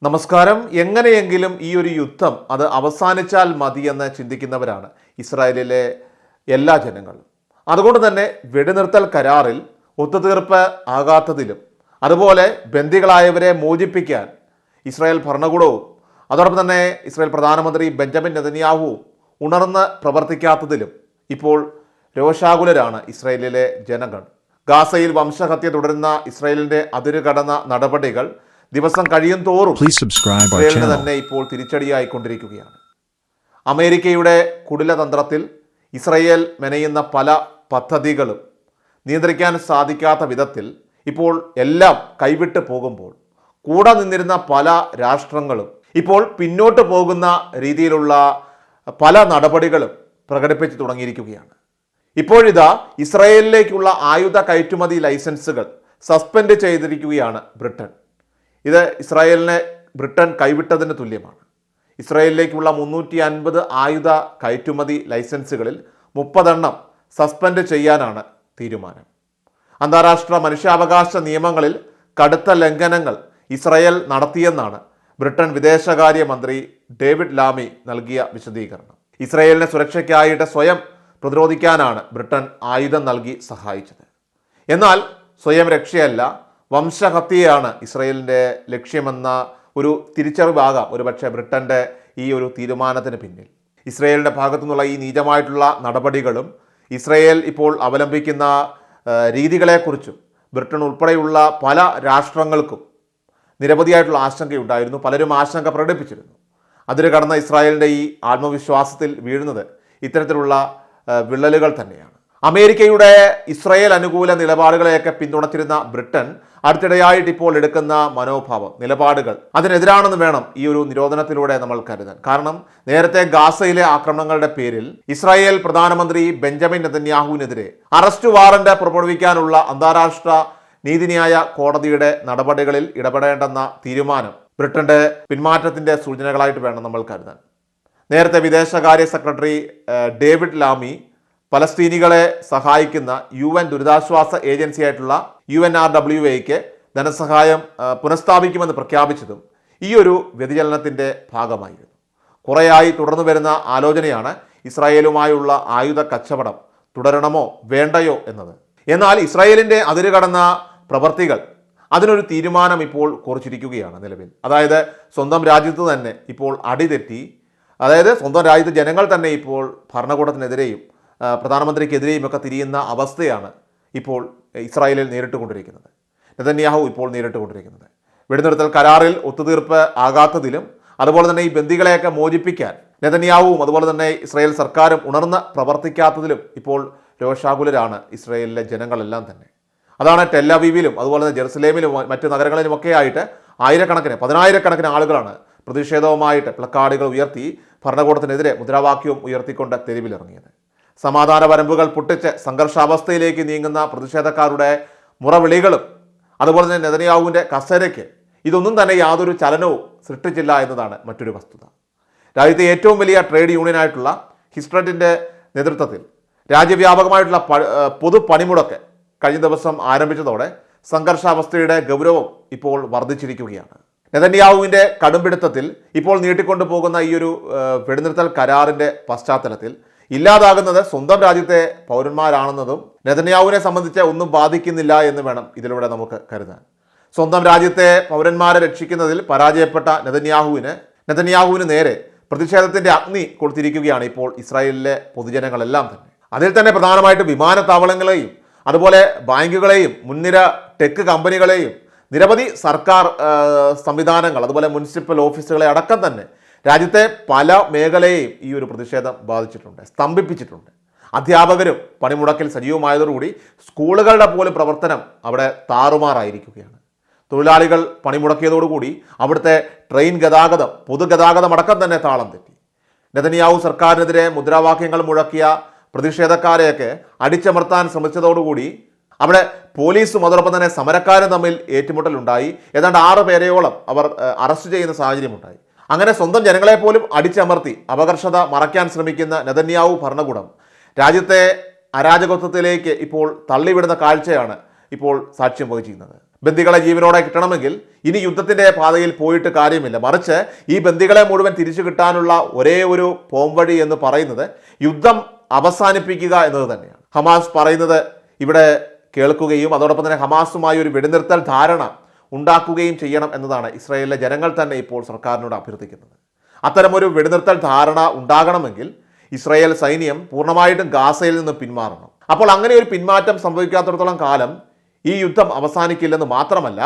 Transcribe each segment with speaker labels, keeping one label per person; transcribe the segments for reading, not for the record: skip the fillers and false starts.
Speaker 1: നമസ്കാരം. എങ്ങനെയെങ്കിലും ഈ ഒരു യുദ്ധം അത് അവസാനിച്ചാൽ മതിയെന്ന് ചിന്തിക്കുന്നവരാണ് ഇസ്രായേലിലെ എല്ലാ ജനങ്ങളും. അതുകൊണ്ട് തന്നെ വെടിനിർത്തൽ കരാറിൽ ഒത്തുതീർപ്പ് ആകാത്തതിലും അതുപോലെ ബന്ദികളായവരെ മോചിപ്പിക്കാൻ ഇസ്രായേൽ ഭരണകൂടവും അതോടൊപ്പം തന്നെ ഇസ്രായേൽ പ്രധാനമന്ത്രി ബെഞ്ചമിൻ നെതന്യാഹുവും ഉണർന്ന് പ്രവർത്തിക്കാത്തതിലും ഇപ്പോൾ രോഷാകുലരാണ് ഇസ്രായേലിലെ ജനങ്ങൾ. ഗാസയിൽ വംശഹത്യ തുടരുന്ന ഇസ്രായേലിൻ്റെ അതിരുകടന്ന നടപടികൾ ദിവസം കഴിയും തോറും ഇസ്രായേലിന് തന്നെ ഇപ്പോൾ തിരിച്ചടിയായിക്കൊണ്ടിരിക്കുകയാണ്. അമേരിക്കയുടെ കുടിലതന്ത്രത്തിൽ ഇസ്രായേൽ മെനയുന്ന പല പദ്ധതികളും നിയന്ത്രിക്കാൻ സാധിക്കാത്ത വിധത്തിൽ ഇപ്പോൾ എല്ലാം കൈവിട്ട് പോകുമ്പോൾ കൂടെ നിന്നിരുന്ന പല രാഷ്ട്രങ്ങളും ഇപ്പോൾ പിന്നോട്ട് പോകുന്ന രീതിയിലുള്ള പല നടപടികളും പ്രകടിപ്പിച്ചു തുടങ്ങിയിരിക്കുകയാണ്. ഇപ്പോഴിതാ ഇസ്രായേലിലേക്കുള്ള ആയുധ കയറ്റുമതി ലൈസൻസുകൾ സസ്പെൻഡ് ചെയ്തിരിക്കുകയാണ് ബ്രിട്ടൻ. ഇത് ഇസ്രായേലിനെ ബ്രിട്ടൻ കൈവിട്ടതിന് തുല്യമാണ്. ഇസ്രായേലിലേക്കുള്ള 350 ആയുധ കയറ്റുമതി ലൈസൻസുകളിൽ 30 സസ്പെൻഡ് ചെയ്യാനാണ് തീരുമാനം. അന്താരാഷ്ട്ര മനുഷ്യാവകാശ നിയമങ്ങളിൽ കടുത്ത ലംഘനങ്ങൾ ഇസ്രായേൽ നടത്തിയെന്നാണ് ബ്രിട്ടൻ വിദേശകാര്യ മന്ത്രി ഡേവിഡ് ലാമി നൽകിയ വിശദീകരണം. ഇസ്രായേലിനെ സുരക്ഷയ്ക്കായിട്ട് സ്വയം പ്രതിരോധിക്കാനാണ് ബ്രിട്ടൻ ആയുധം നൽകി സഹായിച്ചത്. എന്നാൽ സ്വയം രക്ഷയല്ല, വംശഹത്യയാണ് ഇസ്രായേലിൻ്റെ ലക്ഷ്യമെന്ന ഒരു തിരിച്ചറിവാകാം ഒരുപക്ഷെ ബ്രിട്ടൻ്റെ ഈ ഒരു തീരുമാനത്തിന് പിന്നിൽ. ഇസ്രായേലിൻ്റെ ഭാഗത്തു നിന്നുള്ള ഈ നീചമായിട്ടുള്ള നടപടികളും ഇസ്രായേൽ ഇപ്പോൾ അവലംബിക്കുന്ന രീതികളെക്കുറിച്ചും ബ്രിട്ടൻ ഉൾപ്പെടെയുള്ള പല രാഷ്ട്രങ്ങൾക്കും നിരവധിയായിട്ടുള്ള ആശങ്കയുണ്ടായിരുന്നു. പലരും ആശങ്ക പ്രകടിപ്പിച്ചിരുന്നു. അതിര് കടന്ന ഇസ്രായേലിൻ്റെ ഈ ആത്മവിശ്വാസത്തിൽ വീഴുന്നത് ഇത്തരത്തിലുള്ള വിള്ളലുകൾ തന്നെയാണ്. അമേരിക്കയുടെ ഇസ്രായേൽ അനുകൂല നിലപാടുകളെയൊക്കെ പിന്തുണച്ചിരുന്ന ബ്രിട്ടൻ അടുത്തിടെയായിട്ട് ഇപ്പോൾ എടുക്കുന്ന മനോഭാവം, നിലപാടുകൾ അതിനെതിരാണെന്ന് വേണം ഈ ഒരു നിരോധനത്തിലൂടെ നമ്മൾ കരുതാൻ. കാരണം നേരത്തെ ഗാസയിലെ ആക്രമണങ്ങളുടെ പേരിൽ ഇസ്രായേൽ പ്രധാനമന്ത്രി ബെഞ്ചമിൻ നെതന്യാഹുവിനെതിരെ അറസ്റ്റ് വാറന്റ് പുറപ്പെടുവിക്കാനുള്ള അന്താരാഷ്ട്ര നീതിന്യായ കോടതിയുടെ നടപടികളിൽ ഇടപെടേണ്ടെന്ന തീരുമാനം ബ്രിട്ടന്റെ പിന്മാറ്റത്തിന്റെ സൂചനകളായിട്ട് വേണം നമ്മൾ കരുതാൻ. നേരത്തെ വിദേശകാര്യ സെക്രട്ടറി ഡേവിഡ് ലാമി പലസ്തീനികളെ സഹായിക്കുന്ന UN ദുരിതാശ്വാസ ഏജൻസിയായിട്ടുള്ള UNRWAയ്ക്ക് ധനസഹായം പുനഃസ്ഥാപിക്കുമെന്ന് പ്രഖ്യാപിച്ചതും ഈ ഒരു വ്യതിചലനത്തിൻ്റെ ഭാഗമായിരുന്നു. കുറേയായി തുടർന്നു വരുന്ന ആലോചനയാണ് ഇസ്രായേലുമായുള്ള ആയുധ കച്ചവടം തുടരണമോ വേണ്ടയോ എന്നത്. എന്നാൽ ഇസ്രായേലിൻ്റെ അതിരുകടന്ന പ്രവർത്തികൾ അതിനൊരു തീരുമാനം ഇപ്പോൾ കുറിച്ചിരിക്കുകയാണ് നിലവിൽ. അതായത് സ്വന്തം രാജ്യത്ത് തന്നെ ഇപ്പോൾ അടിതെറ്റി, അതായത് സ്വന്തം രാജ്യത്ത് ജനങ്ങൾ തന്നെ ഇപ്പോൾ ഭരണകൂടത്തിനെതിരെയും പ്രധാനമന്ത്രിക്കെതിരെയും ഒക്കെ തിരിയുന്ന അവസ്ഥയാണ് ഇപ്പോൾ ഇസ്രായേലിൽ നേരിട്ടുകൊണ്ടിരിക്കുന്നത്, നെതന്യാഹു ഇപ്പോൾ നേരിട്ടുകൊണ്ടിരിക്കുന്നത്. വെടിനിർത്തൽ കരാറിൽ ഒത്തുതീർപ്പ് ആകാത്തതിലും അതുപോലെ തന്നെ ഈ ബന്ദികളെയൊക്കെ മോചിപ്പിക്കാൻ നെതന്യാഹുവും അതുപോലെ തന്നെ ഇസ്രായേൽ സർക്കാരും ഉണർന്ന് പ്രവർത്തിക്കാത്തതിലും ഇപ്പോൾ രോഷാകുലരാണ് ഇസ്രായേലിലെ ജനങ്ങളെല്ലാം തന്നെ. അതാണ് ടെൽ അവീവിലും അതുപോലെ തന്നെ ജെറുസലേമിലും മറ്റ് നഗരങ്ങളിലുമൊക്കെ ആയിട്ട് പതിനായിരക്കണക്കിന് ആളുകളാണ് പ്രതിഷേധവുമായിട്ട് പ്ലക്കാർഡുകൾ ഉയർത്തി ഭരണകൂടത്തിനെതിരെ മുദ്രാവാക്യവും ഉയർത്തിക്കൊണ്ട് തെരുവിലിറങ്ങിയത്. സമാധാന വരമ്പുകൾ പൊട്ടിച്ച് സംഘർഷാവസ്ഥയിലേക്ക് നീങ്ങുന്ന പ്രതിഷേധക്കാരുടെ മുറവിളികളും അതുപോലെ തന്നെ നെതന്യാഹുവിൻ്റെ കസേരയ്ക്ക് ഇതൊന്നും തന്നെ യാതൊരു ചലനവും സൃഷ്ടിച്ചില്ല എന്നതാണ് മറ്റൊരു വസ്തുത. രാജ്യത്തെ ഏറ്റവും വലിയ ട്രേഡ് യൂണിയനായിട്ടുള്ള ഹിസ്ട്രറ്റിൻ്റെ നേതൃത്വത്തിൽ രാജ്യവ്യാപകമായിട്ടുള്ള പൊതു പണിമുടക്ക് കഴിഞ്ഞ ദിവസം ആരംഭിച്ചതോടെ സംഘർഷാവസ്ഥയുടെ ഗൗരവം ഇപ്പോൾ വർദ്ധിച്ചിരിക്കുകയാണ്. നെതന്യാഹുവിൻ്റെ കടുംപിടുത്തത്തിൽ ഇപ്പോൾ നീട്ടിക്കൊണ്ടു പോകുന്ന ഈ ഒരു വെടിനിർത്തൽ കരാറിൻ്റെ പശ്ചാത്തലത്തിൽ ഇല്ലാതാകുന്നത് സ്വന്തം രാജ്യത്തെ പൗരന്മാരാണെന്നതും നെതന്യാഹുവിനെ സംബന്ധിച്ച് ഒന്നും ബാധിക്കുന്നില്ല എന്ന് വേണം ഇതിലൂടെ നമുക്ക് കരുതാൻ. സ്വന്തം രാജ്യത്തെ പൗരന്മാരെ രക്ഷിക്കുന്നതിൽ പരാജയപ്പെട്ട നെതന്യാഹുവിന് നേരെ പ്രതിഷേധത്തിൻ്റെ അഗ്നി കൊടുത്തിരിക്കുകയാണ് ഇപ്പോൾ ഇസ്രായേലിലെ പൊതുജനങ്ങളെല്ലാം തന്നെ. അതിൽ തന്നെ പ്രധാനമായിട്ട് വിമാനത്താവളങ്ങളെയും അതുപോലെ ബാങ്കുകളെയും മുൻനിര ടെക് കമ്പനികളെയും നിരവധി സർക്കാർ സംവിധാനങ്ങൾ അതുപോലെ മുനിസിപ്പൽ ഓഫീസുകളെ അടക്കം തന്നെ രാജ്യത്തെ പല മേഖലയെയും ഈ ഒരു പ്രതിഷേധം ബാധിച്ചിട്ടുണ്ട്, സ്തംഭിപ്പിച്ചിട്ടുണ്ട്. അധ്യാപകരും പണിമുടക്കിൽ സജീവമായതോടുകൂടി സ്കൂളുകളുടെ പോലും പ്രവർത്തനം അവിടെ താറുമാറായിരിക്കുകയാണ്. തൊഴിലാളികൾ പണിമുടക്കിയതോടുകൂടി അവിടുത്തെ ട്രെയിൻ ഗതാഗതം, പൊതുഗതാഗതം അടക്കം തന്നെ താളം തെറ്റി. നെതന്യാഹു സർക്കാരിനെതിരെ മുദ്രാവാക്യങ്ങൾ മുഴക്കിയ പ്രതിഷേധക്കാരെയൊക്കെ അടിച്ചമർത്താൻ ശ്രമിച്ചതോടുകൂടി അവിടെ പോലീസും അതോടൊപ്പം തന്നെ സമരക്കാരും തമ്മിൽ ഏറ്റുമുട്ടലുണ്ടായി. ഏതാണ്ട് 6 പേരെയോളം അവർ അറസ്റ്റ് ചെയ്യുന്ന സാഹചര്യമുണ്ടായി. അങ്ങനെ സ്വന്തം ജനങ്ങളെപ്പോലും അടിച്ചമർത്തി അപകർഷത മറയ്ക്കാൻ ശ്രമിക്കുന്ന നെതന്യാഹു ഭരണകൂടം രാജ്യത്തെ അരാജകത്വത്തിലേക്ക് ഇപ്പോൾ തള്ളിവിടുന്ന കാഴ്ചയാണ് ഇപ്പോൾ സാക്ഷ്യം വഹിച്ചിരുന്നത്. ബന്ദികളെ ജീവനോടെ കിട്ടണമെങ്കിൽ ഇനി യുദ്ധത്തിന്റെ പാതയിൽ പോയിട്ട് കാര്യമില്ല. മറിച്ച് ഈ ബന്ദികളെ മുഴുവൻ തിരിച്ചു കിട്ടാനുള്ള ഒരേ ഒരു പോംവഴി എന്ന് പറയുന്നത് യുദ്ധം അവസാനിപ്പിക്കുക എന്നത് തന്നെയാണ്. ഹമാസ് പറയുന്നത് ഇവിടെ കേൾക്കുകയും അതോടൊപ്പം തന്നെ ഹമാസുമായി ഒരു വെടിനിർത്തൽ ധാരണ ഉണ്ടാക്കുകയും ചെയ്യണം എന്നതാണ് ഇസ്രായേലിലെ ജനങ്ങൾ തന്നെ ഇപ്പോൾ സർക്കാരിനോട് അഭ്യർത്ഥിക്കുന്നത്. അത്തരമൊരു വെടിനിർത്തൽ ധാരണ ഉണ്ടാകണമെങ്കിൽ ഇസ്രായേൽ സൈന്യം പൂർണ്ണമായിട്ടും ഗാസയിൽ നിന്ന് പിന്മാറണം. അപ്പോൾ അങ്ങനെ ഒരു പിന്മാറ്റം സംഭവിക്കാത്തിടത്തോളം കാലം ഈ യുദ്ധം അവസാനിക്കില്ലെന്ന് മാത്രമല്ല,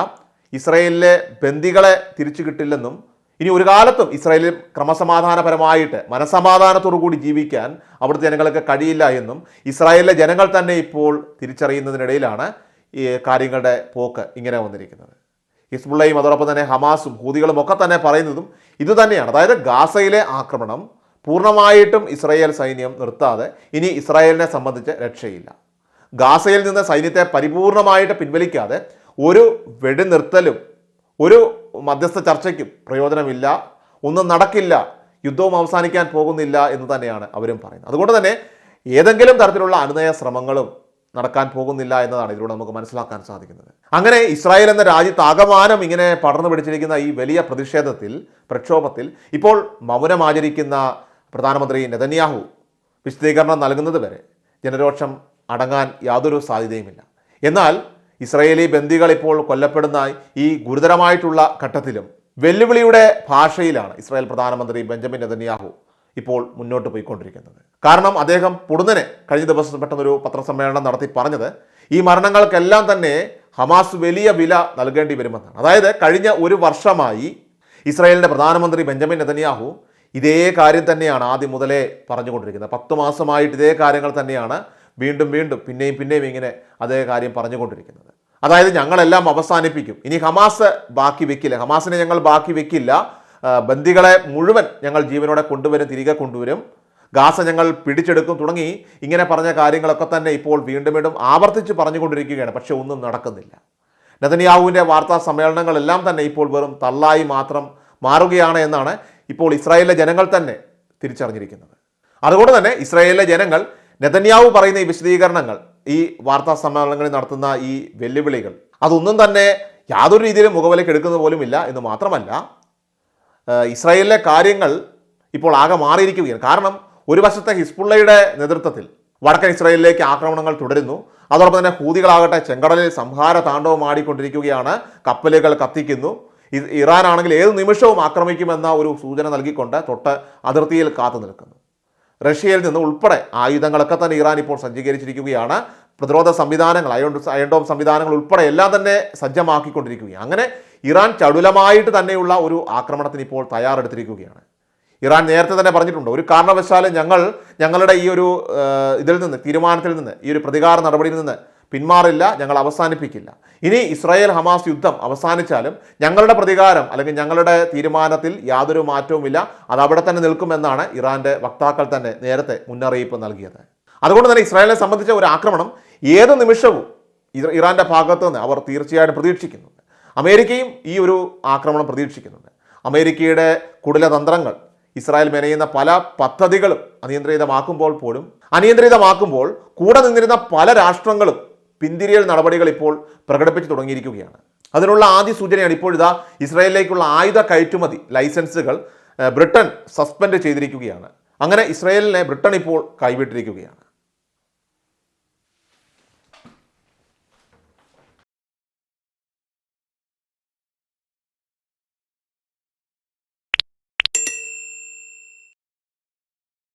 Speaker 1: ഇസ്രായേലിലെ ബന്ദികളെ തിരിച്ചു കിട്ടില്ലെന്നും ഇനി ഒരു കാലത്തും ഇസ്രായേലിൽ ക്രമസമാധാനപരമായിട്ട് മനസമാധാനത്തോടു കൂടി ജീവിക്കാൻ അവിടുത്തെ ജനങ്ങൾക്ക് കഴിയില്ല എന്നും ഇസ്രായേലിലെ ജനങ്ങൾ തന്നെ ഇപ്പോൾ തിരിച്ചറിയുന്നതിനിടയിലാണ് ഈ കാര്യങ്ങളുടെ പോക്ക് ഇങ്ങനെ വന്നിരിക്കുന്നത്. ഹിസ്ബുള്ളയും അതോടൊപ്പം തന്നെ ഹമാസും ഹൂതികളും ഒക്കെ തന്നെ പറയുന്നതും ഇതുതന്നെയാണ്. അതായത് ഗാസയിലെ ആക്രമണം പൂർണ്ണമായിട്ടും ഇസ്രായേൽ സൈന്യം നിർത്താതെ ഇനി ഇസ്രായേലിനെ സംബന്ധിച്ച് രക്ഷയില്ല. ഗാസയിൽ നിന്ന് സൈന്യത്തെ പരിപൂർണമായിട്ട് പിൻവലിക്കാതെ ഒരു വെടിനിർത്തലും ഒരു മധ്യസ്ഥ ചർച്ചയ്ക്കും പ്രയോജനമില്ല, ഒന്നും നടക്കില്ല, യുദ്ധവും അവസാനിക്കാൻ പോകുന്നില്ല എന്ന് തന്നെയാണ് അവരും പറയുന്നത്. അതുകൊണ്ട് തന്നെ ഏതെങ്കിലും തരത്തിലുള്ള അനുനയ ശ്രമങ്ങളും നടക്കാൻ പോകുന്നില്ല എന്നതാണ് ഇതിലൂടെ നമുക്ക് മനസ്സിലാക്കാൻ സാധിക്കുന്നത്. അങ്ങനെ ഇസ്രായേൽ എന്ന രാജ്യത്താകമാനം ഇങ്ങനെ പടർന്നു പിടിച്ചിരിക്കുന്ന ഈ വലിയ പ്രക്ഷോഭത്തിൽ ഇപ്പോൾ മൗനമാചരിക്കുന്ന പ്രധാനമന്ത്രി നെതന്യാഹു വിശദീകരണം നൽകുന്നത് വരെ ജനരോഷം അടങ്ങാൻ യാതൊരു സാധ്യതയുമില്ല. എന്നാൽ ഇസ്രായേലി ബന്ദികൾ ഇപ്പോൾ കൊല്ലപ്പെടുന്ന ഈ ഗുരുതരമായിട്ടുള്ള ഘട്ടത്തിലും വെല്ലുവിളിയുടെ ഭാഷയിലാണ് ഇസ്രായേൽ പ്രധാനമന്ത്രി ബെഞ്ചമിൻ നെതന്യാഹു ഇപ്പോൾ മുന്നോട്ട് പോയിക്കൊണ്ടിരിക്കുന്നത്. കാരണം അദ്ദേഹം പൊടുന്നനെ കഴിഞ്ഞ ദിവസം പെട്ടെന്നൊരു പത്രസമ്മേളനം നടത്തി പറഞ്ഞത് ഈ മരണങ്ങൾക്കെല്ലാം തന്നെ ഹമാസ് വലിയ വില നൽകേണ്ടി വരുമെന്നാണ്. അതായത് കഴിഞ്ഞ ഒരു വർഷമായി ഇസ്രായേലിൻ്റെ പ്രധാനമന്ത്രി ബെഞ്ചമിൻ നെതന്യാഹു ഇതേ കാര്യം തന്നെയാണ് ആദ്യം മുതലേ പറഞ്ഞുകൊണ്ടിരിക്കുന്നത്. 10 മാസമായിട്ട് ഇതേ കാര്യങ്ങൾ തന്നെയാണ് വീണ്ടും പിന്നെയും ഇങ്ങനെ അതേ കാര്യം പറഞ്ഞുകൊണ്ടിരിക്കുന്നത്. അതായത് ഞങ്ങളെല്ലാം അവസാനിപ്പിക്കും, ഇനി ഹമാസ് ബാക്കി വെക്കില്ല, ഹമാസിനെ ഞങ്ങൾ ബാക്കി വെക്കില്ല, ബന്ദികളെ മുഴുവൻ ഞങ്ങൾ ജീവനോടെ തിരികെ കൊണ്ടുവരും, ഗാസ ഞങ്ങൾ പിടിച്ചെടുക്കും തുടങ്ങി ഇങ്ങനെ പറഞ്ഞ കാര്യങ്ങളൊക്കെ തന്നെ ഇപ്പോൾ വീണ്ടും ആവർത്തിച്ച് പറഞ്ഞുകൊണ്ടിരിക്കുകയാണ്. പക്ഷെ ഒന്നും നടക്കുന്നില്ല. നെതന്യാഹുവിൻ്റെ വാർത്താ സമ്മേളനങ്ങളെല്ലാം തന്നെ ഇപ്പോൾ വെറും തള്ളായി മാത്രം മാറുകയാണ് എന്നാണ് ഇപ്പോൾ ഇസ്രായേലിലെ ജനങ്ങൾ തന്നെ തിരിച്ചറിഞ്ഞിരിക്കുന്നത്. അതുകൊണ്ട് തന്നെ ഇസ്രായേലിലെ ജനങ്ങൾ നെതന്യാഹു പറയുന്ന ഈ വിശദീകരണങ്ങൾ, ഈ വാർത്താ സമ്മേളനങ്ങളിൽ നടത്തുന്ന ഈ വെല്ലുവിളികൾ, അതൊന്നും തന്നെ യാതൊരു രീതിയിലും മുഖവിലേക്ക് എടുക്കുന്ന പോലുമില്ല എന്ന് മാത്രമല്ല, ഇസ്രായേലിലെ കാര്യങ്ങൾ ഇപ്പോൾ ആകെ മാറിയിരിക്കുകയാണ്. കാരണം ഒരു വശത്തെ ഹിസ്ബുള്ളയുടെ നേതൃത്വത്തിൽ വടക്കൻ ഇസ്രായേലിലേക്ക് ആക്രമണങ്ങൾ തുടരുന്നു. അതോടൊപ്പം തന്നെ ഹൂതികളാകട്ടെ ചെങ്കടലിൽ സംഹാര താണ്ഡവം ആടിക്കൊണ്ടിരിക്കുകയാണ്, കപ്പലുകൾ കത്തിക്കുന്നു. ഇറാൻ ആണെങ്കിൽ ഏത് നിമിഷവും ആക്രമിക്കുമെന്ന ഒരു സൂചന നൽകിക്കൊണ്ട് തൊട്ട് അതിർത്തിയിൽ കാത്തു നിൽക്കുന്നു. റഷ്യയിൽ നിന്ന് ഉൾപ്പെടെ ആയുധങ്ങളൊക്കെ തന്നെ ഇറാൻ ഇപ്പോൾ സജ്ജീകരിച്ചിരിക്കുകയാണ്. പ്രതിരോധ സംവിധാനങ്ങൾ, അയൺഡോം സംവിധാനങ്ങൾ ഉൾപ്പെടെ എല്ലാം തന്നെ സജ്ജമാക്കിക്കൊണ്ടിരിക്കുകയാണ്. അങ്ങനെ ഇറാൻ ചടുലമായിട്ട് തന്നെയുള്ള ഒരു ആക്രമണത്തിന് ഇപ്പോൾ തയ്യാറെടുത്തിരിക്കുകയാണ്. ഇറാൻ നേരത്തെ തന്നെ പറഞ്ഞിട്ടുണ്ട്, ഒരു കാരണവശാലും ഞങ്ങളുടെ ഈ ഒരു തീരുമാനത്തിൽ നിന്ന്, ഈ ഒരു പ്രതികാര നടപടിയിൽ നിന്ന് പിന്മാറില്ല, ഞങ്ങൾ അവസാനിപ്പിക്കില്ല. ഇനി ഇസ്രായേൽ ഹമാസ് യുദ്ധം അവസാനിച്ചാലും ഞങ്ങളുടെ പ്രതികാരം അല്ലെങ്കിൽ ഞങ്ങളുടെ തീരുമാനത്തിൽ യാതൊരു മാറ്റവുമില്ല, അത് അവിടെ തന്നെ നിൽക്കുമെന്നാണ് ഇറാൻ്റെ വക്താക്കൾ തന്നെ നേരത്തെ മുന്നറിയിപ്പ് നൽകിയത്. അതുകൊണ്ട് തന്നെ ഇസ്രായേലിനെ സംബന്ധിച്ച ഒരു ആക്രമണം ഏത് നിമിഷവും ഇറാൻ്റെ ഭാഗത്ത് നിന്ന് അവർ തീർച്ചയായിട്ടും പ്രതീക്ഷിക്കുന്നുണ്ട്. അമേരിക്കയും ഈ ഒരു ആക്രമണം പ്രതീക്ഷിക്കുന്നുണ്ട്. അമേരിക്കയുടെ കുടിലതന്ത്രങ്ങൾ, ഇസ്രായേൽ മെനയുന്ന പല പദ്ധതികളും അനിയന്ത്രിതമാക്കുമ്പോൾ കൂടെ നിന്നിരുന്ന പല രാഷ്ട്രങ്ങളും പിന്തിരിയൽ നടപടികൾ ഇപ്പോൾ പ്രകടിപ്പിച്ചു തുടങ്ങിയിരിക്കുകയാണ്. അതിനുള്ള ആദ്യ സൂചനയാണ് ഇപ്പോൾ ഇസ്രായേലിലേക്കുള്ള ആയുധ കയറ്റുമതി ലൈസൻസുകൾ ബ്രിട്ടൻ സസ്പെൻഡ് ചെയ്തിരിക്കുകയാണ്. അങ്ങനെ ഇസ്രായേലിനെ ബ്രിട്ടൻ ഇപ്പോൾ കൈവിട്ടിരിക്കുകയാണ്.